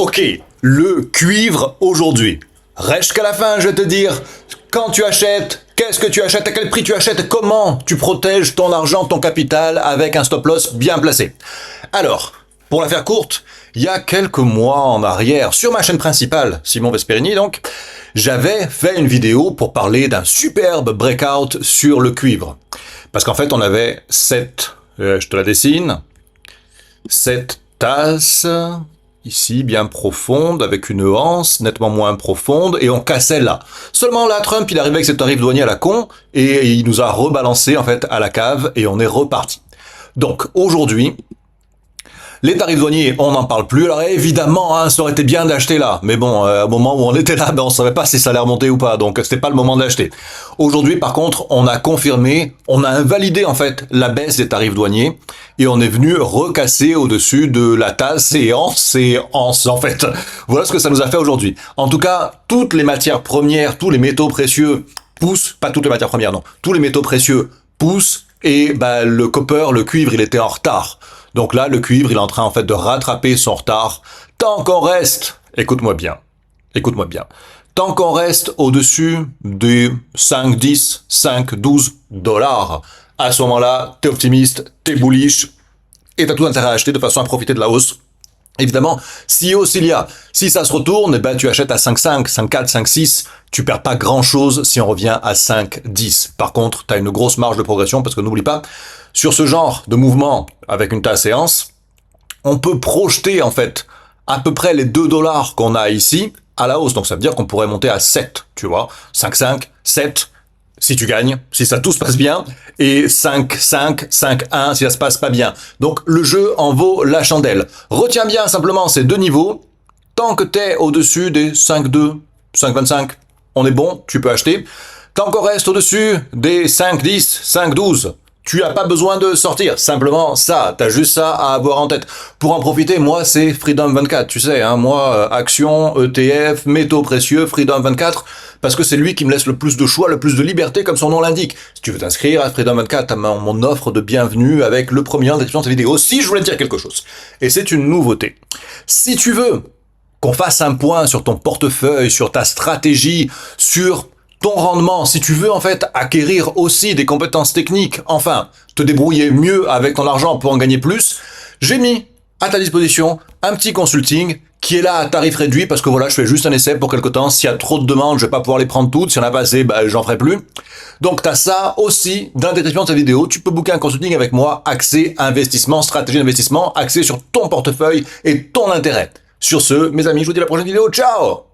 Ok, le cuivre aujourd'hui. Reste jusqu'à la fin, je vais te dire quand tu achètes, qu'est-ce que tu achètes, à quel prix tu achètes, comment tu protèges ton argent, ton capital avec un stop loss bien placé. Alors, pour la faire courte, il y a quelques mois en arrière, sur ma chaîne principale, Simon Vesperini donc, j'avais fait une vidéo pour parler d'un superbe breakout sur le cuivre. Parce qu'en fait, on avait je te la dessine, cette tasse ici, bien profonde, avec une anse nettement moins profonde, et on cassait là. Seulement là, Trump, il arrivait avec ses tarifs douaniers à la con, et il nous a rebalancé en fait à la cave, et on est reparti. Donc aujourd'hui, les tarifs douaniers, on n'en parle plus. Alors évidemment, hein, ça aurait été bien d'acheter là. Mais bon, au moment où on était là, on savait pas si ça allait remonter ou pas. Donc c'était pas le moment d'acheter. Aujourd'hui, par contre, on a confirmé, on a invalidé en fait la baisse des tarifs douaniers. Et on est venu recasser au-dessus de la tasse et anse en fait. Voilà ce que ça nous a fait aujourd'hui. En tout cas, toutes les matières premières, tous les métaux précieux poussent. Pas toutes les matières premières, non. Tous les métaux précieux poussent. Et le copper, le cuivre, il était en retard. Donc là, le cuivre, il est en train en fait de rattraper son retard. Tant qu'on reste, écoute-moi bien, tant qu'on reste au-dessus des 5, 10, 5, 12 dollars, à ce moment-là, t'es optimiste, t'es bullish, et t'as tout intérêt à acheter de façon à profiter de la hausse. Évidemment, si hausse il y a, si ça se retourne, tu achètes à 5,5, 5,4, 5,6, tu perds pas grand-chose si on revient à 5,10. Par contre, tu as une grosse marge de progression parce que n'oublie pas, sur ce genre de mouvement avec une tasse et anse, on peut projeter en fait à peu près les 2 dollars qu'on a ici à la hausse. Donc ça veut dire qu'on pourrait monter à 7, tu vois, 5,5, 7, si tu gagnes, si ça tout se passe bien, et 5-5, 5-1 si ça se passe pas bien. Donc le jeu en vaut la chandelle. Retiens bien simplement ces deux niveaux. Tant que t'es au-dessus des 5-2, 5-25, on est bon, tu peux acheter. Tant qu'on reste au-dessus des 5-10, 5-12, tu n'as pas besoin de sortir, simplement ça, t'as juste ça à avoir en tête. Pour en profiter, moi c'est Freedom 24, tu sais, hein, moi actions, ETF, métaux précieux, Freedom 24, parce que c'est lui qui me laisse le plus de choix, le plus de liberté, comme son nom l'indique. Si tu veux t'inscrire à Freedom 24, t'as mon offre de bienvenue avec le premier lien de description de cette vidéo. Si je voulais te dire quelque chose, et c'est une nouveauté, si tu veux qu'on fasse un point sur ton portefeuille, sur ta stratégie, sur ton rendement, si tu veux en fait acquérir aussi des compétences techniques, enfin, te débrouiller mieux avec ton argent pour en gagner plus, j'ai mis à ta disposition un petit consulting qui est là à tarif réduit parce que voilà, je fais juste un essai pour quelque temps. S'il y a trop de demandes, je vais pas pouvoir les prendre toutes. Si on a pas assez, j'en ferai plus. Donc, t'as ça aussi dans la description de cette vidéo. Tu peux booker un consulting avec moi, accès investissement, stratégie d'investissement, axé sur ton portefeuille et ton intérêt. Sur ce, mes amis, je vous dis à la prochaine vidéo. Ciao!